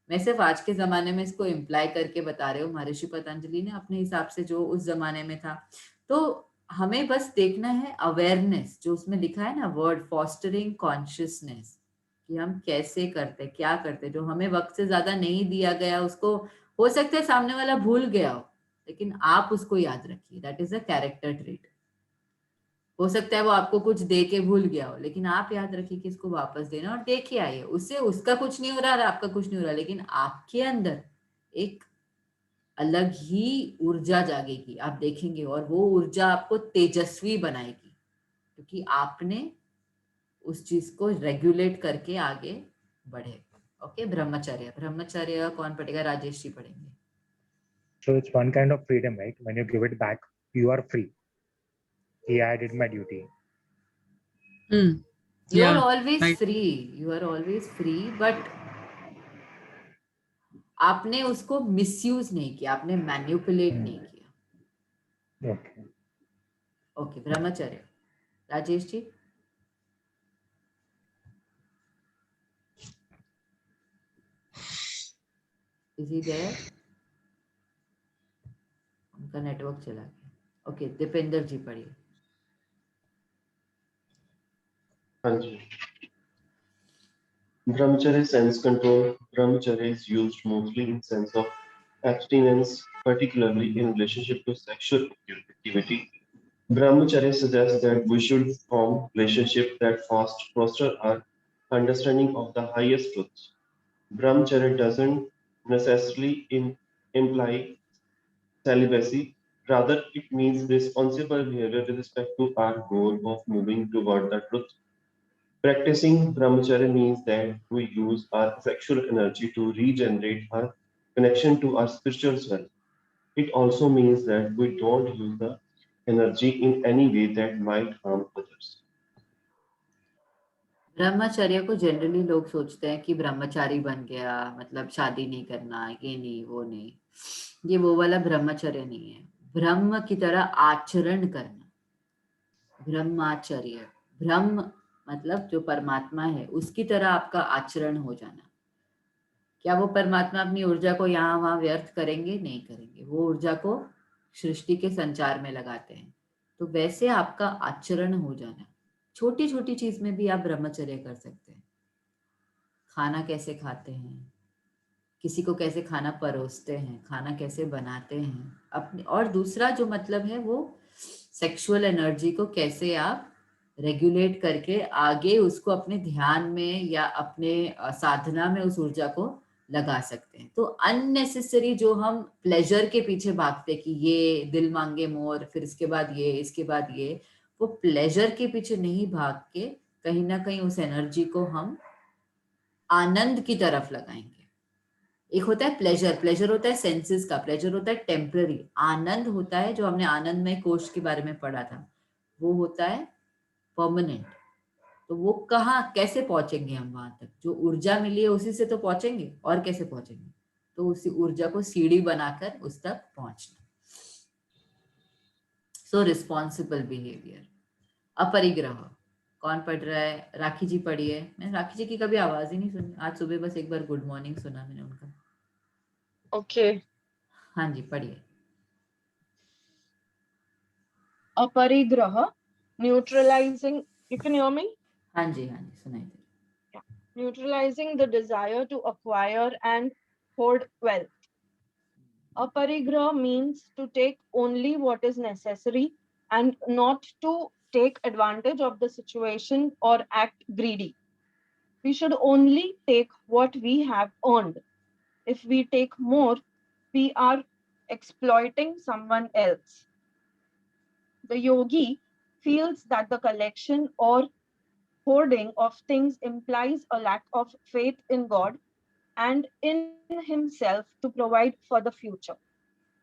A: मैं सिर्फ आज के जमाने में इसको इम्प्लाई करके बता रही हूँ। महर्षि पतंजलि ने अपने हिसाब से जो उस जमाने में था, तो हमें बस देखना है अवेयरनेस, जो उसमें लिखा है ना वर्ड, फॉस्टरिंग कॉन्शियसनेस, कि हम कैसे करते, क्या करते। जो हमें वक्त से ज्यादा नहीं दिया गया, उसको हो सकता है सामने वाला भूल गया हो, लेकिन आप उसको याद रखिए। That is a character trait. हो सकता है वो आपको कुछ दे के भूल गया हो, लेकिन आप याद रखिए कि इसको वापस देना और दे के आइए। उससे उसका कुछ नहीं हो रहा और आपका कुछ नहीं हो रहा, लेकिन आपके अंदर एक अलग ही ऊर्जा जागेगी, आप देखेंगे। और वो ऊर्जा आपको तेजस्वी बनाएगी, क्योंकि आपने उस चीज को रेगुलेट करके आगे बढ़े। ओके, ब्रह्मचर्य। ब्रह्मचर्य कौन पढ़ेगा? राजेश जी पढ़ेंगे।
B: So it's one kind of freedom, right? When you give it back, you are free. Yeah, I did my duty.
A: You are
H: Yeah,
A: always
H: right.
A: free. You are always free, but आपने उसको मिसयूज नहीं किया, आपने मैन्युपुलेट नहीं किया।
B: Okay.
A: Okay, brahmacharya. Rajesh ji. Is he there? उनका नेटवर्क चला गया। ओके, दीपेंद्र जी पढ़िए।
E: हाँ जी। Brahmacharya sense control. Brahmacharya is used mostly in sense of abstinence, particularly in relationship to sexual activity. Brahmacharya suggests that we should form relationships that foster our understanding of the highest truths. Brahmacharya doesn't necessarily imply celibacy. Rather, it means responsible behavior with respect to our goal of moving toward the truth. Practicing brahmacharya means that we use our sexual energy to regenerate our connection to our spiritual self. It also means that we don't use the energy in any way that might harm others.
A: ब्रह्मचर्य को जनरली लोग सोचते हैं कि ब्रह्मचारी बन गया मतलब शादी नहीं करना, ये नहीं वो नहीं। ये वो वाला ब्रह्मचर्य नहीं है। ब्रह्म की तरह आचरण करना, ब्रह्माचर्य। ब्रह्म मतलब जो परमात्मा है, उसकी तरह आपका आचरण हो जाना। क्या वो परमात्मा अपनी ऊर्जा को यहाँ वहां व्यर्थ करेंगे? नहीं करेंगे। वो ऊर्जा को सृष्टि के संचार में लगाते हैं। तो वैसे आपका आचरण हो जाना, छोटी छोटी चीज में भी आप ब्रह्मचर्य कर सकते हैं। खाना कैसे खाते हैं, किसी को कैसे खाना परोसते हैं, खाना कैसे बनाते हैं अपने। और दूसरा जो मतलब है वो सेक्सुअल एनर्जी को कैसे आप रेगुलेट करके आगे उसको अपने ध्यान में या अपने साधना में उस ऊर्जा को लगा सकते हैं। तो अननेसेसरी जो हम प्लेजर के पीछे भागते कि ये दिल मांगे मोर, फिर इसके बाद ये, इसके बाद ये, वो प्लेजर के पीछे नहीं भाग के कहीं ना कहीं उस एनर्जी को हम आनंद की तरफ लगाएंगे। एक होता है प्लेजर, प्लेजर होता है सेंसेस का, प्लेजर होता है टेम्पररी। आनंद होता है जो हमने आनंदमय कोश के बारे में पढ़ा था, वो होता है परमानेंट। तो वो कहाँ कैसे पहुंचेंगे हम वहां तक? जो ऊर्जा मिली है उसी से तो पहुंचेंगे, और कैसे पहुंचेंगे? तो उसी ऊर्जा को सीढ़ी बनाकर उस तक पहुंचना। सो रिस्पॉन्सिबल बिहेवियर। अपरिग्रह कौन पढ़ रहा है? राखी जी पढ़िए। मैं राखी जी की कभी आवाज ही नहीं सुनी, आज सुबह बस एक बार गुड मॉर्निंग सुना मैंने उनका।
G: Okay.
A: हाँ जी पढ़िए।
G: Aparigraha, neutralizing. You can hear me?
A: हाँ जी सुनाई दे।
G: Neutralizing the desire to acquire and hoard wealth. Aparigraha means to take only what is necessary and not to take advantage of the situation or act greedy. We should only take what we have earned. If we take more, we are exploiting someone else. The yogi feels that the collection or hoarding of things implies a lack of faith in God and in himself to provide for the future.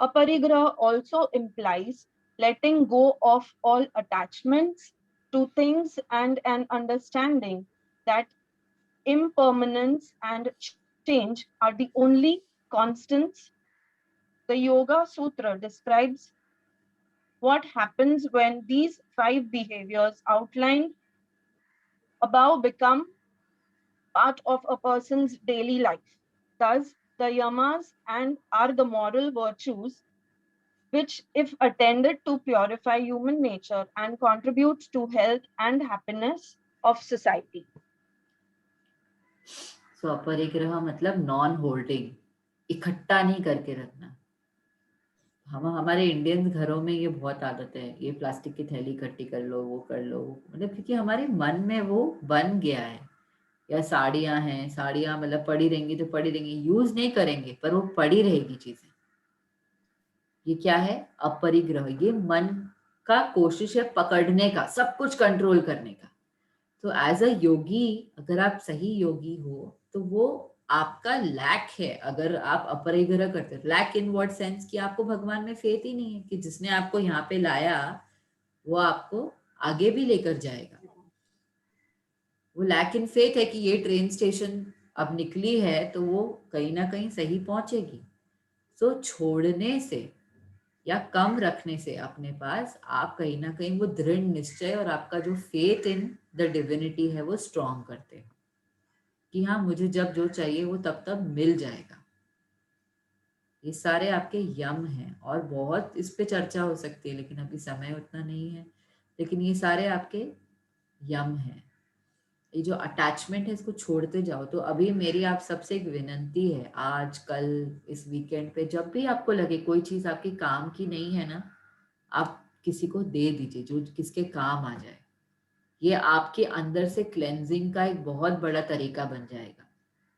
G: Aparigraha also implies letting go of all attachments to things and an understanding that impermanence and change are the only constants. The Yoga Sutra describes what happens when these 5 behaviors outlined above become part of a person's daily life. Thus, the yamas and are the moral virtues which, if attended to, purify human nature and contribute to health and happiness of society.
A: सो अपरिग्रह मतलब नॉन होल्डिंग, इकट्ठा नहीं करके रखना। हम हमारे इंडियन घरों में ये बहुत आदत है, ये प्लास्टिक की थैली इकट्ठी कर लो, वो कर लो, मतलब क्योंकि हमारे मन में वो बन गया है। या साड़ियां हैं, साड़ियां मतलब पड़ी रहेंगी तो पड़ी रहेंगी, यूज नहीं करेंगे पर वो पड़ी रहेगी चीजें। ये क्या है? अपरिग्रह। ये मन का कोशिश है पकड़ने का, सब कुछ कंट्रोल करने का। तो एज अ योगी, अगर आप सही योगी हो तो वो आपका लैक है अगर आप अपरिग्रह करते हो। लैक इन व्हाट सेंस कि आपको भगवान में फेथ ही नहीं है कि जिसने आपको यहाँ पे लाया वो आपको आगे भी लेकर जाएगा। वो लैक इन फेथ है कि ये ट्रेन स्टेशन अब निकली है तो वो कहीं ना कहीं सही पहुंचेगी। सो छोड़ने से या कम रखने से अपने पास आप कहीं ना कहीं वो दृढ़ निश्चय और आपका जो फेथ इन द डिविनिटी है वो स्ट्रॉन्ग करते हैं कि हाँ मुझे जब जो चाहिए वो तब तब मिल जाएगा। ये सारे आपके यम हैं और बहुत इस पे चर्चा हो सकती है लेकिन अभी समय उतना नहीं है। लेकिन ये सारे आपके यम हैं। ये जो अटैचमेंट है इसको छोड़ते जाओ। तो अभी मेरी आप सबसे एक विनंती है, आज कल इस वीकेंड पे जब भी आपको लगे कोई चीज आपके काम की नहीं है ना, आप किसी को दे दीजिए जो किसके काम आ जाए। ये आपके अंदर से क्लेंजिंग का एक बहुत बड़ा तरीका बन जाएगा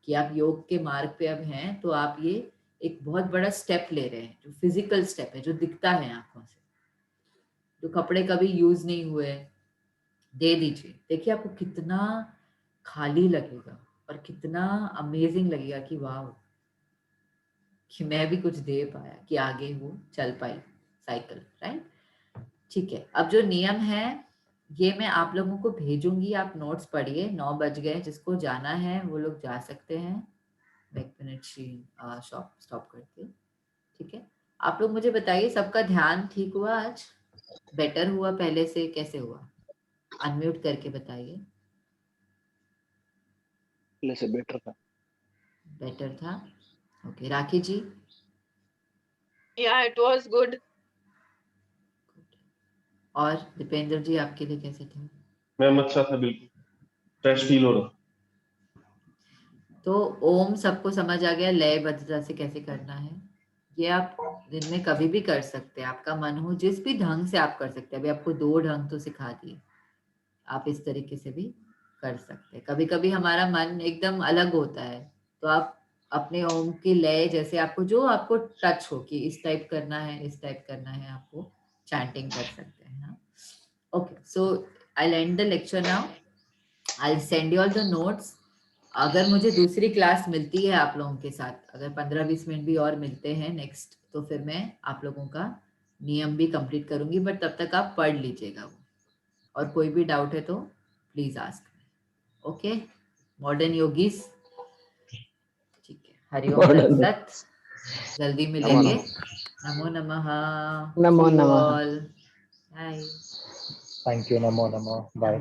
A: कि आप योग के मार्ग पे अब हैं तो आप ये एक बहुत बड़ा स्टेप ले रहे हैं, जो फिजिकल स्टेप है, जो दिखता है आंखों से। जो कपड़े कभी यूज नहीं हुए दे दीजिए। देखिए आपको कितना खाली लगेगा और कितना अमेजिंग लगेगा कि वाह कि मैं भी कुछ दे पाया, कि आगे वो चल पाई साइकिल, राइट। ठीक है, अब जो नियम है ये मैं आप लोगों को भेजूंगी, आप नोट्स पढ़िए। 9 बज गए, जिसको जाना है वो लोग जा सकते हैं। मैं 1 मिनट स्टॉप करती हूँ। ठीक है, आप लोग मुझे बताइए सबका ध्यान ठीक हुआ आज? बेटर हुआ पहले से? कैसे हुआ? अनम्यूट करके बताइए।
J: पहले से बेटर था।
A: बेटर था, okay. Rakhi ji?
G: Yeah, it was good.
A: और दीपेंद्र जी आपके लिए कैसे थे?
E: मैम अच्छा था, बिल्कुल फ्रेश फील हो रहा।
A: तो ओम सबको समझ आ गया लयबद्धता से कैसे करना है? ये आप दिन में कभी भी कर सकते हैं, आपका मन हो जिस भी ढंग से आप कर सकते हैं। अभी आपको 2 ढंग तो सिखा दिए, आप इस तरीके से भी कर सकते हैं। कभी कभी हमारा मन एकदम अलग होता है तो आप अपने ओम की लय जैसे आपको जो आपको टच हो कि इस टाइप करना है, इस टाइप करना है, आपको चैंटिंग कर सकते हैं। Okay, so I and the lecture now. I send you all the notes. अगर मुझे दूसरी क्लास मिलती है आप लोगों के साथ, अगर 15-20 मिनट भी और मिलते हैं नेक्स्ट, तो फिर मैं आप लोगों का नियम भी कंप्लीट करूंगी, बट तब तक आप पढ़ लीजिएगा वो। और कोई भी डाउट है तो please ask. Okay modern yogis, ठीक है। हरिओम तत्सत, जल्दी मिलेंगे। नमो नमः।
J: नमो
A: See you
J: नमः।
A: all. Bye.
B: Thank you. Namo Namo. Bye.